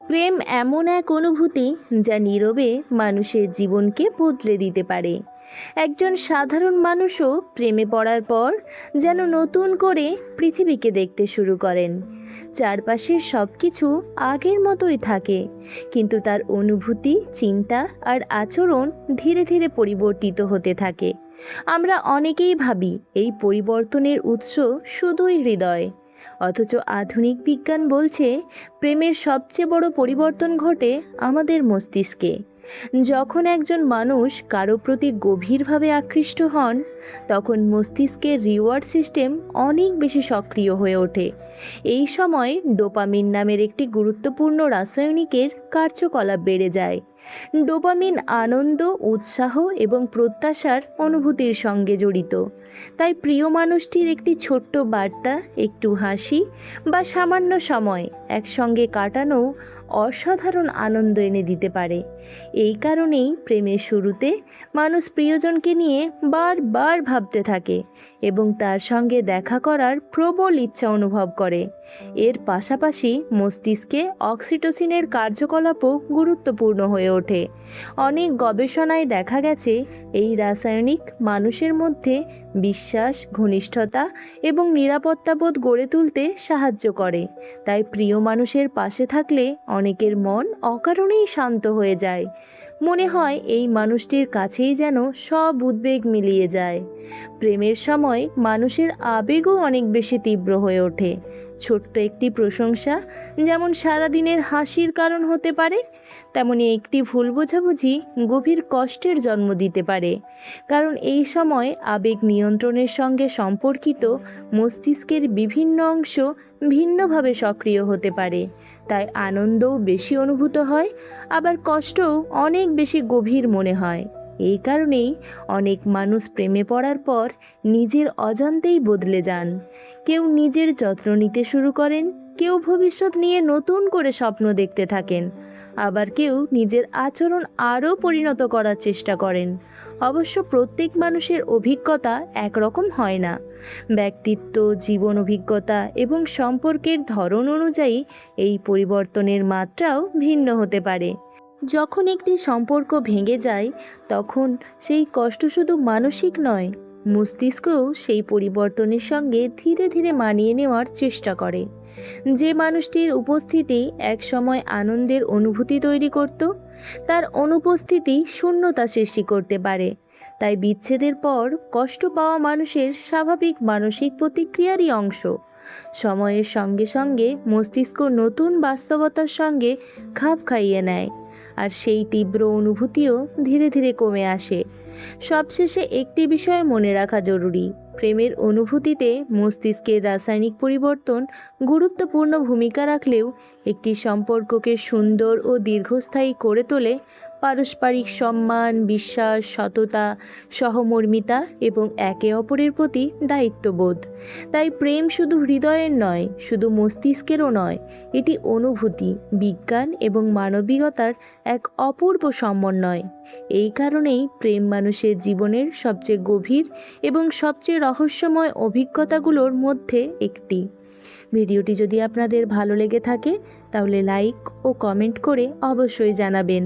প্রেম এমন এক অনুভূতি যা নীরবে মানুষের জীবনকে বদলে দিতে পারে। একজন সাধারণ মানুষও প্রেমে পড়ার পর যেন নতুন করে পৃথিবীকে দেখতে শুরু করেন। চারপাশের সব কিছু আগের মতোই থাকে, কিন্তু তার অনুভূতি, চিন্তা আর আচরণ ধীরে ধীরে পরিবর্তিত হতে থাকে। আমরা অনেকেই ভাবি এই পরিবর্তনের উৎস শুধুই হৃদয়, অথচ আধুনিক বিজ্ঞান বলছে প্রেমের সবচেয়ে বড় পরিবর্তন ঘটে আমাদের মস্তিষ্কে। যখন একজন মানুষ কারো প্রতি গভীরভাবে আকৃষ্ট হন, তখন মস্তিষ্কের রিওয়ার্ড সিস্টেম অনেক বেশি সক্রিয় হয়ে ওঠে। এই সময় ডোপামিন নামের একটি গুরুত্বপূর্ণ রাসায়নিকের কার্যকলাপ বেড়ে যায়। ডোপামিন আনন্দ, উৎসাহ এবং প্রত্যাশার অনুভূতির সঙ্গে জড়িত। তাই প্রিয় মানুষটির একটি ছোট্ট বার্তা, একটু হাসি বা সামান্য সময় একসঙ্গে কাটানো অসাধারণ আনন্দ এনে দিতে পারে। এই কারণেই প্রেমের শুরুতে মানুষ প্রিয়জনকে নিয়ে বারবার ভাবতে থাকে এবং তার সঙ্গে দেখা করার প্রবল ইচ্ছা অনুভব করে। এর পাশাপাশি মস্তিষ্কে অক্সিটোসিনের কার্যকলাপও গুরুত্বপূর্ণ হয়ে ওঠে। অনেক গবেষণায় দেখা গেছে এই রাসায়নিক মানুষের মধ্যে বিশ্বাস, ঘনিষ্ঠতা এবং নিরাপত্তাবোধ গড়ে তুলতে সাহায্য করে। তাই প্রিয় মানুষের পাশে থাকলে অনেকের মন অকারণেই শান্ত হয়ে যায়। মনে হয় এই মানুষটির কাছেই যেন সব উদ্বেগ মিলিয়ে যায়। প্রেমের সময় মানুষের আবেগও অনেক বেশি তীব্র হয়ে ওঠে। ছোট্ট একটি প্রশংসা যেমন সারাদিনের হাসির কারণ হতে পারে, তেমনি একটি ভুল বোঝাবুঝি গভীর কষ্টের জন্ম দিতে পারে। কারণ এই সময় আবেগ নিয়ন্ত্রণের সঙ্গে সম্পর্কিত মস্তিষ্কের বিভিন্ন অংশ ভিন্নভাবে সক্রিয় হতে পারে। তাই আনন্দও বেশি অনুভূত হয়, আবার কষ্টও অনেক বেশি গভীর মনে হয়। এই কারণেই অনেক মানুষ প্রেমে পড়ার পর নিজের অজান্তেই বদলে যান। কেউ নিজের যত্ন নিতে শুরু করেন, কেউ ভবিষ্যৎ নিয়ে নতুন করে স্বপ্ন দেখতে থাকেন, আবার কেউ নিজের আচরণ আরও পরিণত করার চেষ্টা করেন। অবশ্য প্রত্যেক মানুষের অভিজ্ঞতা একরকম হয় না। ব্যক্তিত্ব, জীবন অভিজ্ঞতা এবং সম্পর্কের ধরন অনুযায়ী এই পরিবর্তনের মাত্রাও ভিন্ন হতে পারে। যখন একটি সম্পর্ক ভেঙে যায়, তখন সেই কষ্ট শুধু মানসিক নয়, মস্তিষ্কও সেই পরিবর্তনের সঙ্গে ধীরে ধীরে মানিয়ে নেওয়ার চেষ্টা করে। যে মানুষটির উপস্থিতি একসময় আনন্দের অনুভূতি তৈরি করত, তার অনুপস্থিতি শূন্যতা সৃষ্টি করতে পারে। তাই বিচ্ছেদের পর কষ্ট পাওয়া মানুষের স্বাভাবিক মানসিক প্রতিক্রিয়ারই অংশ। সময়ের সঙ্গে সঙ্গে মস্তিষ্ক নতুন বাস্তবতার সঙ্গে খাপ খাইয়ে নেয়, আর সেই তীব্র অনুভূতিও ধীরে ধীরে কমে আসে। সবশেষে একটি বিষয় মনে রাখা জরুরি: প্রেমের অনুভূতিতে মস্তিষ্কের রাসায়নিক পরিবর্তন গুরুত্বপূর্ণ ভূমিকা রাখলেও একটি সম্পর্ককে সুন্দর ও দীর্ঘস্থায়ী করে তোলে পারস্পরিক সম্মান, বিশ্বাস, সততা, সহমর্মিতা এবং একে অপরের প্রতি দায়িত্ববোধ। তাই প্রেম শুধু হৃদয়ের নয়, শুধু মস্তিষ্কেরও নয়, এটি অনুভূতি, বিজ্ঞান এবং মানবিকতার এক অপূর্ব সমন্বয়। এই কারণেই প্রেম মানুষের জীবনের সবচেয়ে গভীর এবং সবচেয়ে রহস্যময় অভিজ্ঞতাগুলোর মধ্যে একটি। ভিডিওটি যদি আপনাদের ভালো লেগে থাকে তাহলে লাইক ও কমেন্ট করে অবশ্যই জানাবেন।